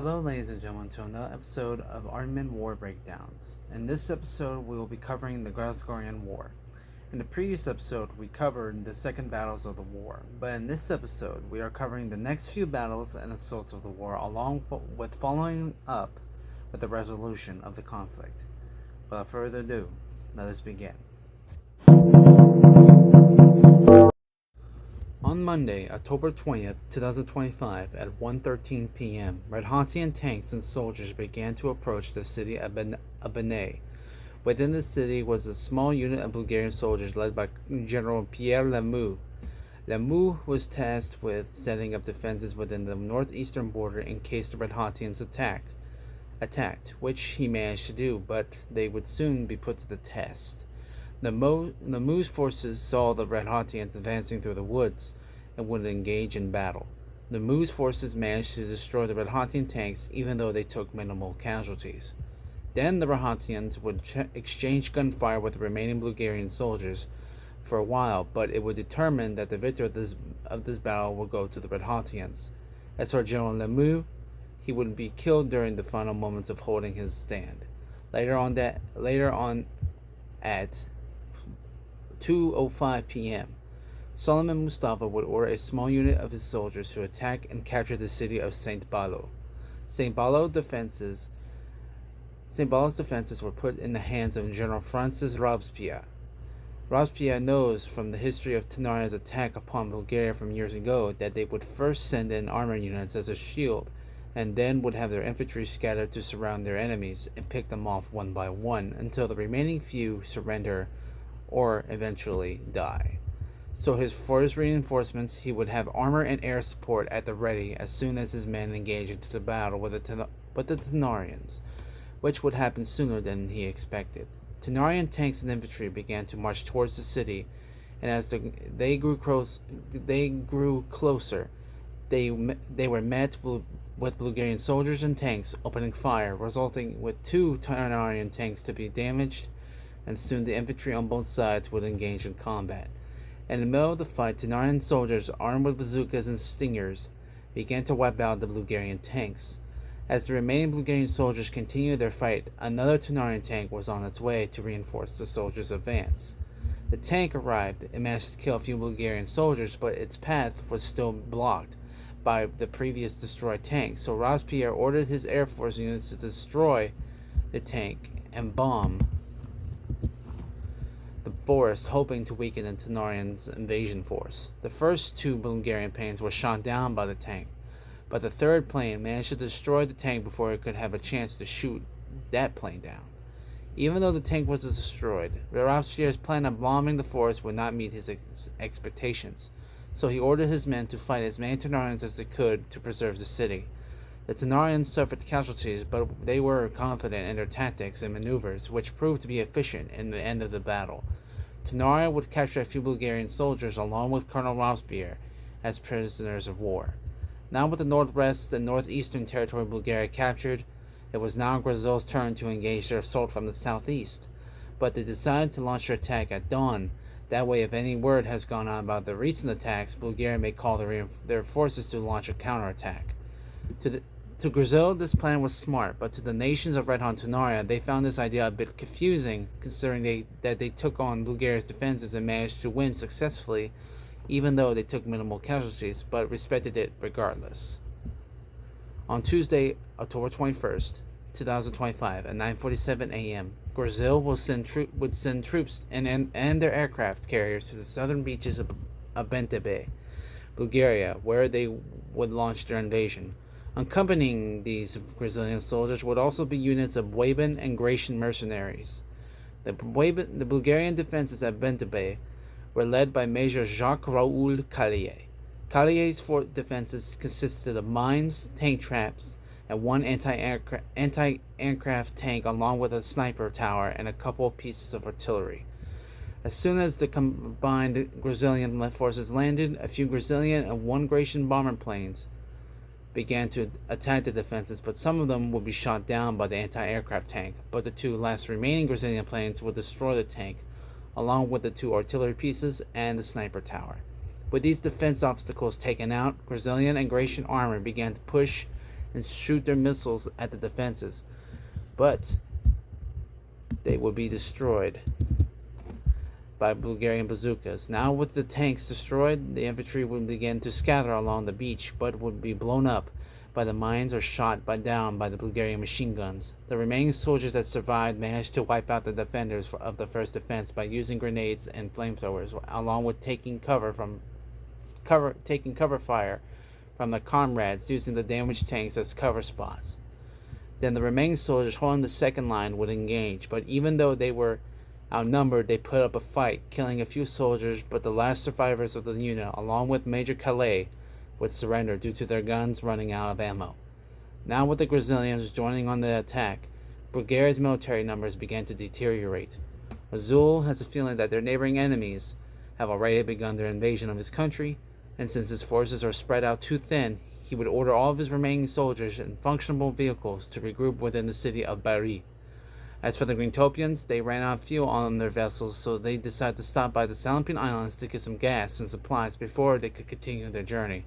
Hello, ladies and gentlemen, to another episode of Armament War Breakdowns. In this episode, we will be covering the Grazgarian War. In the previous episode, we covered the second battles of the war, but in this episode, we are covering the next few battles and assaults of the war, along with following up with the resolution of the conflict. Without further ado, let us begin. On Monday, October 20th, 2025, at 1:13 p.m., Red Hontian tanks and soldiers began to approach the city of Benay. Within the city was a small unit of Bulgarian soldiers led by General Pierre Lamoux. Lamoux was tasked with setting up defenses within the northeastern border in case the Red Hontians attacked, which he managed to do, but they would soon be put to the test. Lamoux's forces saw the Red Hontians advancing through the woods and would engage in battle. Lamoux's forces managed to destroy the Red Hontian tanks even though they took minimal casualties. Then the Red Hontians would exchange gunfire with the remaining Bulgarian soldiers for a while, but it would determine that the victor of this battle would go to the Red Hontians. As for General Lamoux, he would be killed during the final moments of holding his stand. Later on at 2:05 p.m., Solomon Mustafa would order a small unit of his soldiers to attack and capture the city of St. Balo. St. Balo's defenses were put in the hands of General Francis Robespierre. Robespierre knows from the history of Tanarian's attack upon Bulgaria from years ago that they would first send in armor units as a shield, and then would have their infantry scattered to surround their enemies and pick them off one by one until the remaining few surrender or eventually die. So for his reinforcements, he would have armor and air support at the ready as soon as his men engaged into the battle with the Tanarians, which would happen sooner than he expected. Tanarian tanks and infantry began to march towards the city, and as they grew closer, they were met with Bulgarian soldiers and tanks opening fire, resulting with two Tanarian tanks to be damaged, and soon the infantry on both sides would engage in combat. In the middle of the fight, Tanarian soldiers armed with bazookas and stingers began to wipe out the Bulgarian tanks. As the remaining Bulgarian soldiers continued their fight, another Tanarian tank was on its way to reinforce the soldiers' advance. The tank arrived and managed to kill a few Bulgarian soldiers, but its path was still blocked by the previous destroyed tank, so Robespierre ordered his Air Force units to destroy the tank and bomb the forest, hoping to weaken the Tanarians' invasion force. The first two Bulgarian planes were shot down by the tank, but the third plane managed to destroy the tank before it could have a chance to shoot that plane down. Even though the tank was destroyed, Robespierre's plan of bombing the forest would not meet his expectations, so he ordered his men to fight as many Tanarians as they could to preserve the city. The Tanarians suffered casualties, but they were confident in their tactics and maneuvers, which proved to be efficient in the end of the battle. Tanaria would capture a few Bulgarian soldiers along with Colonel Robespierre as prisoners of war. Now with the northwest and northeastern territory of Bulgaria captured, it was now Grazil's turn to engage their assault from the southeast, but they decided to launch their attack at dawn. That way, if any word has gone on about the recent attacks, Bulgaria may call their forces to launch a counterattack. To Grazil, this plan was smart, but to the nations of Red Hontaria, they found this idea a bit confusing, considering that they took on Bulgaria's defenses and managed to win successfully, even though they took minimal casualties, but respected it regardless. On Tuesday, October 21st, 2025, at 9:47 a.m., Grazil would send troops and their aircraft carriers to the southern beaches of Bentebe, Bulgaria, where they would launch their invasion. Accompanying these Brazilian soldiers would also be units of Waban and Gratian mercenaries. The Bulgarian defenses at Bentebe were led by Major Jacques Raoul Callier. Callier's defenses consisted of mines, tank traps, and one anti-aircraft tank along with a sniper tower and a couple of pieces of artillery. As soon as the combined Brazilian forces landed, a few Brazilian and one Gratian bomber planes began to attack the defenses, but some of them would be shot down by the anti-aircraft tank, but the two last remaining Brazilian planes would destroy the tank, along with the two artillery pieces and the sniper tower. With these defense obstacles taken out, Brazilian and Gratian armor began to push and shoot their missiles at the defenses, but they would be destroyed by Bulgarian bazookas. Now, with the tanks destroyed, the infantry would begin to scatter along the beach, but would be blown up by the mines or shot down by the Bulgarian machine guns. The remaining soldiers that survived managed to wipe out the defenders of the first defense by using grenades and flamethrowers, along with taking cover fire from their comrades using the damaged tanks as cover spots. Then the remaining soldiers holding the second line would engage, but even though they were outnumbered, they put up a fight, killing a few soldiers, but the last survivors of the unit, along with Major Calais, would surrender due to their guns running out of ammo. Now, with the Grazgarians joining on the attack, Bulgaria's military numbers began to deteriorate. Azul has a feeling that their neighboring enemies have already begun their invasion of his country, and since his forces are spread out too thin, he would order all of his remaining soldiers and functional vehicles to regroup within the city of Bari. As for the Greentopians, they ran out of fuel on their vessels, so they decided to stop by the Salampine Islands to get some gas and supplies before they could continue their journey.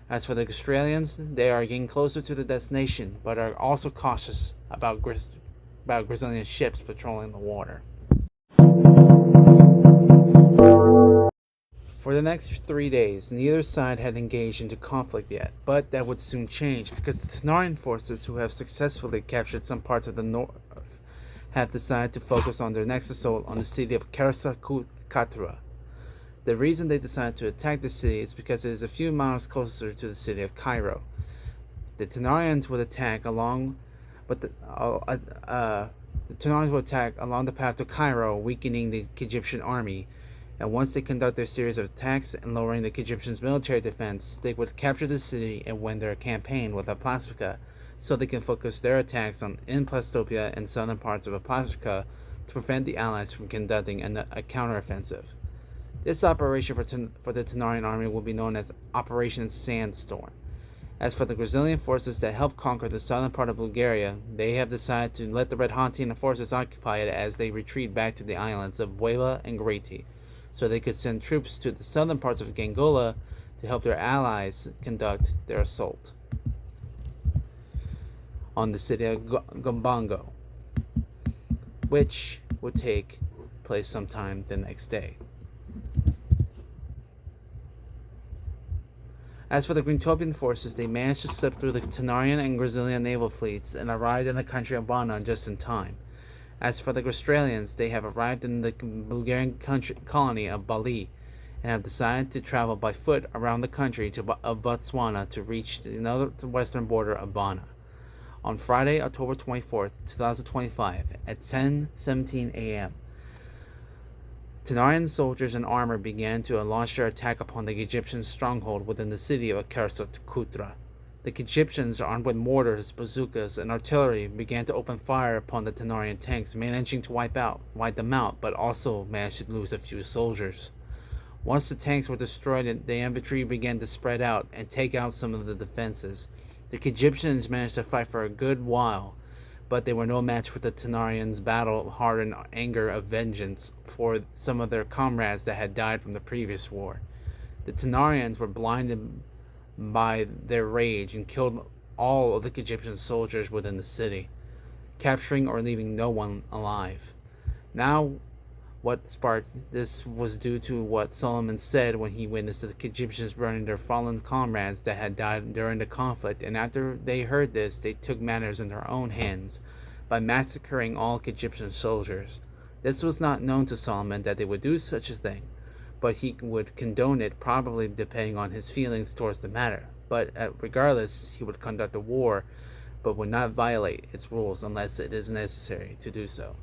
As for the Australians, they are getting closer to the destination, but are also cautious about Brazilian ships patrolling the water. For the next 3 days, neither side had engaged into conflict yet, but that would soon change because the Tenarian forces, who have successfully captured some parts of the north, have decided to focus on their next assault on the city of Katra. The reason they decided to attack the city is because it is a few miles closer to the city of Cairo. The Tenarians would attack along the path to Cairo, weakening the Egyptian army. And once they conduct their series of attacks and lowering the Egyptians' military defense, they would capture the city and win their campaign with Aplastica, so they can focus their attacks in Plastopia and southern parts of Aplastica to prevent the Allies from conducting a counteroffensive. This operation for the Tenarian army will be known as Operation Sandstorm. As for the Brazilian forces that helped conquer the southern part of Bulgaria, they have decided to let the Red Hontina forces occupy it as they retreat back to the islands of Bueva and Grati, so they could send troops to the southern parts of Gangola to help their allies conduct their assault on the city of Gombango, which would take place sometime the next day. As for the Greentopian forces, they managed to slip through the Tenarian and Brazilian naval fleets and arrived in the country of Bana just in time. As for the Australians, they have arrived in the Bulgarian colony of Bali and have decided to travel by foot around the country of Botswana to reach the western border of Bana. On Friday, October 24th, 2025, at 10:17 a.m., Tenarian soldiers in armor began to launch their attack upon the Egyptian stronghold within the city of Kutra. The Egyptians, armed with mortars, bazookas, and artillery, began to open fire upon the Tenarian tanks, managing to wipe them out, but also managed to lose a few soldiers. Once the tanks were destroyed, the infantry began to spread out and take out some of the defenses. The Egyptians managed to fight for a good while, but they were no match for the Tenarians' battle-hardened anger of vengeance for some of their comrades that had died from the previous war. The Tenarians were blinded by their rage and killed all of the Egyptian soldiers within the city, capturing or leaving no one alive. Now, what sparked this was due to what Solomon said when he witnessed the Egyptians burning their fallen comrades that had died during the conflict, and after they heard this, they took matters in their own hands by massacring all Egyptian soldiers. This was not known to Solomon that they would do such a thing, but he would condone it, probably depending on his feelings towards the matter. But regardless, he would conduct a war, but would not violate its rules unless it is necessary to do so.